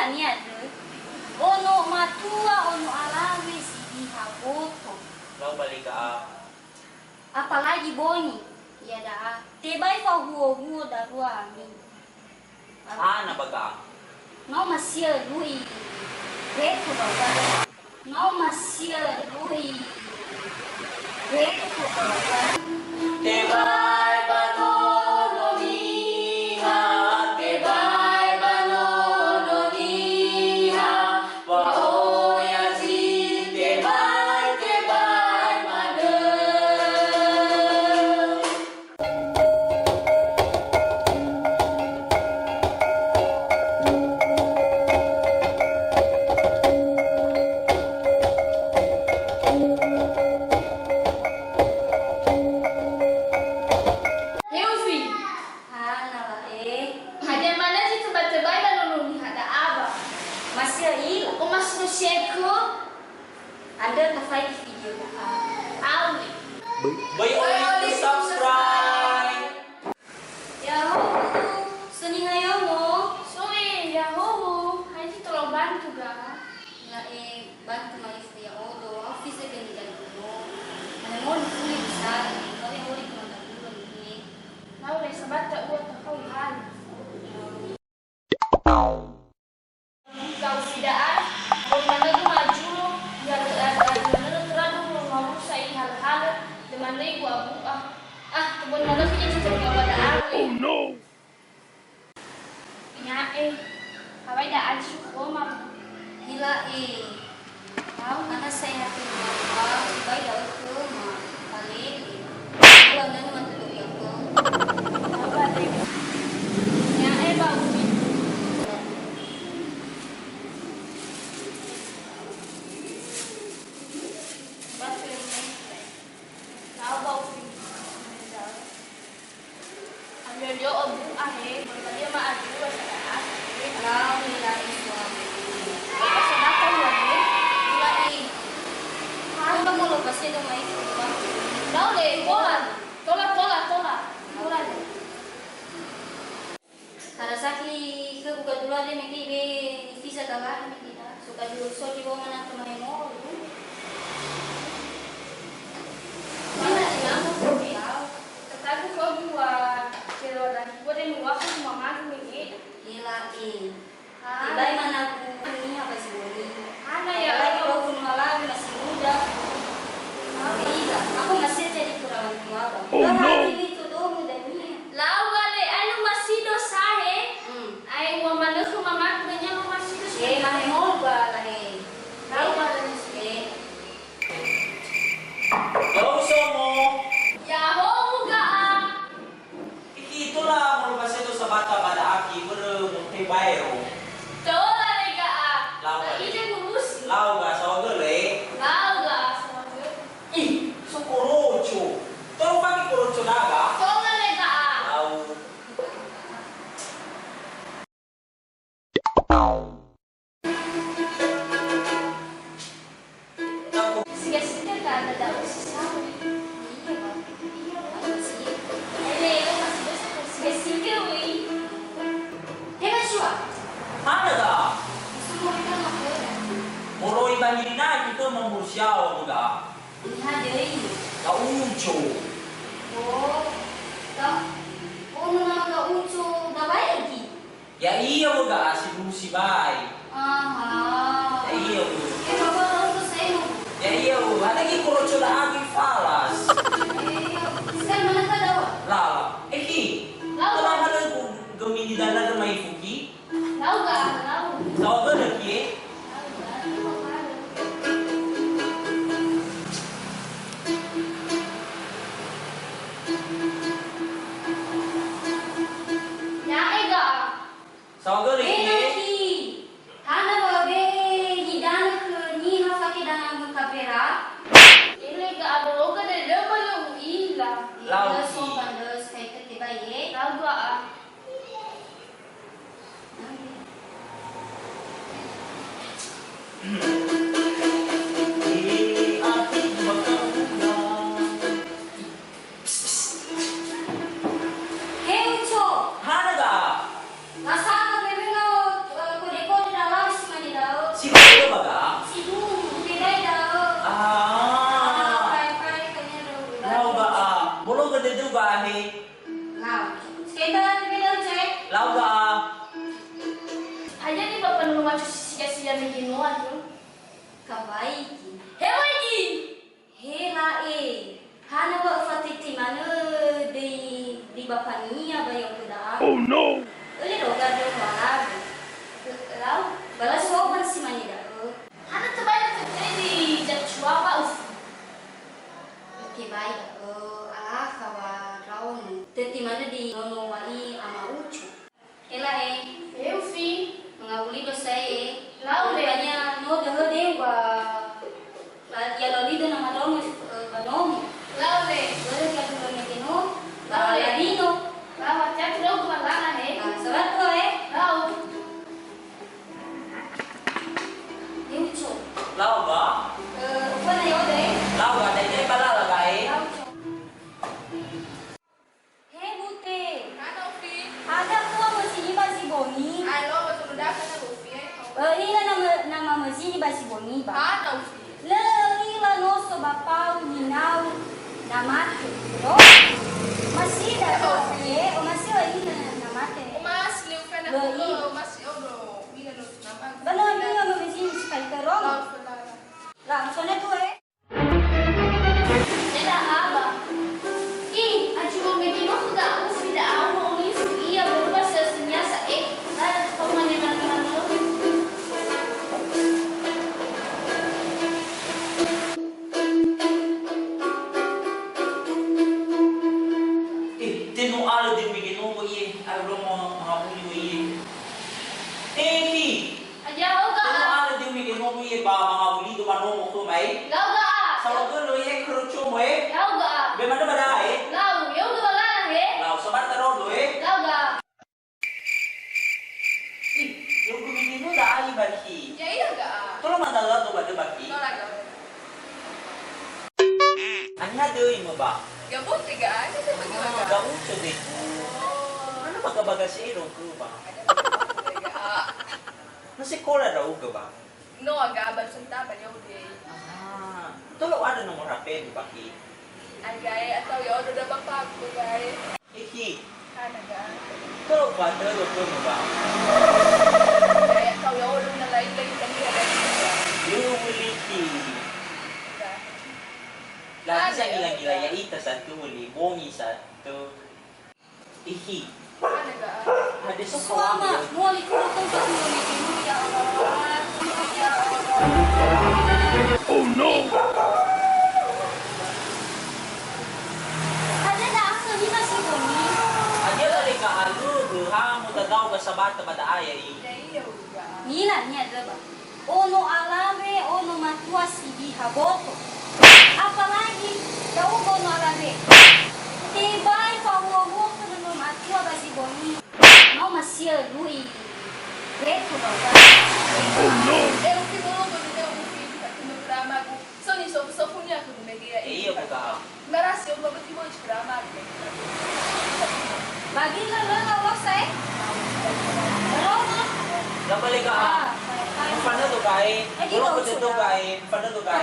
ni ada. Ono matua, ono alami si dihaboto. Lau balik ka. Apalagi boni. Ya dah. Tebai pa huo darua ni. Na baga. No masia lui. Reto baga. No masia lui. Reto baga. Tebay banoloniha, tebay banoloniha, waoyazi tebay made. Anda tafai video Auli. Bay only to subscribe. Ya ho, seni hayo mo. Sorry, ya ho. Hai tolong bantu ga. Ya bantu mai ya odo office ke ni dan mo. Mana mo ni bisa, kalau mo ni kuma dulu ni. Mau le sabat tak buat kau hal. Kau sidaan, kau mana tu maju ya mana teradu mau sai hal-hal di mana ibu abu kebun mana punya cicak pada aku. Oh no. Ya kawai dah aji ko mam. Hila tahu mana saya tinggal baik dah itu mah balik. Kalau nang mantu ya ko. Apa deh? Ya bau. Yo obu ahe, dia mah aju saat. Kalau hila itu. Pasal kau lagi. Hila Ano mo lepas itu mai ko ba? Lau le, tola. Kada saki ke buka dulu ada meki be visa kalah meki dah. Suka dulu so di bawah mana kemai mo. Mana dia mau tahu. Tetapi kau buat kira dan buat yang waktu mama ni. Hila Ibai mana aku ni apa sih boni? Ana Ya ya, lagi kau pun malah masih muda. Iya, aku masih jadi kurang tua bang. Oh no. Itu dong muda ni. lau gale anu masih dosa he. Ai wa mana ke mama punya masih dosa. Mahe mo ba lahe. Lau gale ni. Gauso mo. Ya ho muga. Itulah mau lepas itu sa bata pada aki tebay ro. Tola lega. Lau Lagi je gurus. Lau ga sa gele. Lau ga sama tu. Ih, so korocho. Tolong pakai korocho naga. Tola lega. Lau. Siga-siga ka ada dapat sesama. Iya bang. Masih. Ele masih dosa siga-siga wi. Hebat siapa? Mana ga? Semua kita makan. Moro ibangin na kita memursiaw mga. Ini ada ini. Gaucho. Oh, tak. Oh, nama kau ucu dah baik lagi. Ya iya mga si Lucy bay. Aha. Ya iya mga. Bapak tahu tu saya mau. Ya iya mga. Lagi korocho na agi falas. Sekarang mana kau tahu? Lala. Eki. Lau. Tolong ada gemini dana may fuki. Lau ga, lau. Tawagan na ki. Ya ega. Tawagan na ki. Lagi. Hana babe. i nono wai ama ucu. Ela Eu fi. mengawali dosa Lau le. Makanya no deh wa ya loli do nama dono banomo. Lau le. Boleh ka dulu nekeno. Lau le. Ladino. Lau acha kro ko malana he. Sabat ko Lau. Ucu. Lau ba? Apa na yun Lau ba? Dahil pala lagay. Hei Bute, Ano fi? ada kuah mesin basi boni. Ai lo ba tu da kana lo fi. Ini nama mesin basi boni ba. Ano fi? Le ila nosso bapau ninau namate. No? Masih dah o masih lagi namate. Mas liu kana ko mas yo bro. Bila no nama. Bano ini nama mesin sekali terong. Lau fa la. Lah, soalnya tuh Eda aba. Ih, acu mo medino sudah aku sudah amo ni iya berubah senyasa ada teman yang teman lo. Tino ala din may ginoo iye. Alam mo mga uli mo iye. Ki! Aja oga. Tino ala din may ginoo iye ba mga uli dumano mo ko may? Lauga. Sa wago lo iye krucho mo eh. Lauga. Be mana bada eh? Lau, eu do balana he. Lau sabat taro lo eh. Lauga. Yung kumigino da ay baki. Ya iya ga. Tolo mandala to bada baki. No laga. Anya deui mo ba? Gabon tiga, ano sa paggaga? Gaucho din. Ano magabaga si Iro ko ba? Nasikola daw ka ba? No, aga balsunta pa niyo de. Ah, tolo ada nomor HP di baki. Ay gay, ataw yo do da bapag ko gay. Iki, Kanaga. tolo ba dalo ko mo ba? Gay, ataw yo do na lain lagi kanila gay. Yung uliki. Lagi sa gila-gila ya ita satu uli, bongi satu. Iki, Kanaga. ada Suama, sesuatu. mau lihat tuh tuh nekeno ya Allah. Ya Allah. Oh no! Ada dah aku ni masih boni. Aja dari ka alu, duha mo tadaw ka sa bata bata aya i. Ya iya uga. Nila niya diba? Ono alave, ono matua sidi haboto. Apalagi daw ono alave. Tibay pawawo ko no matua basi boni. Mau masih lui. Reto daw. Oh no! Eu que não vou ter um filho aqui no programa. Só nisso, só punya aku media. Iyo ko ka. Merasi eu vou ter um programa. Bagi lang Allah say. Roma. Gabali ka ah. Paano to kain? Eh, di Puro ba ko uso dito na? kain. Paano to kain?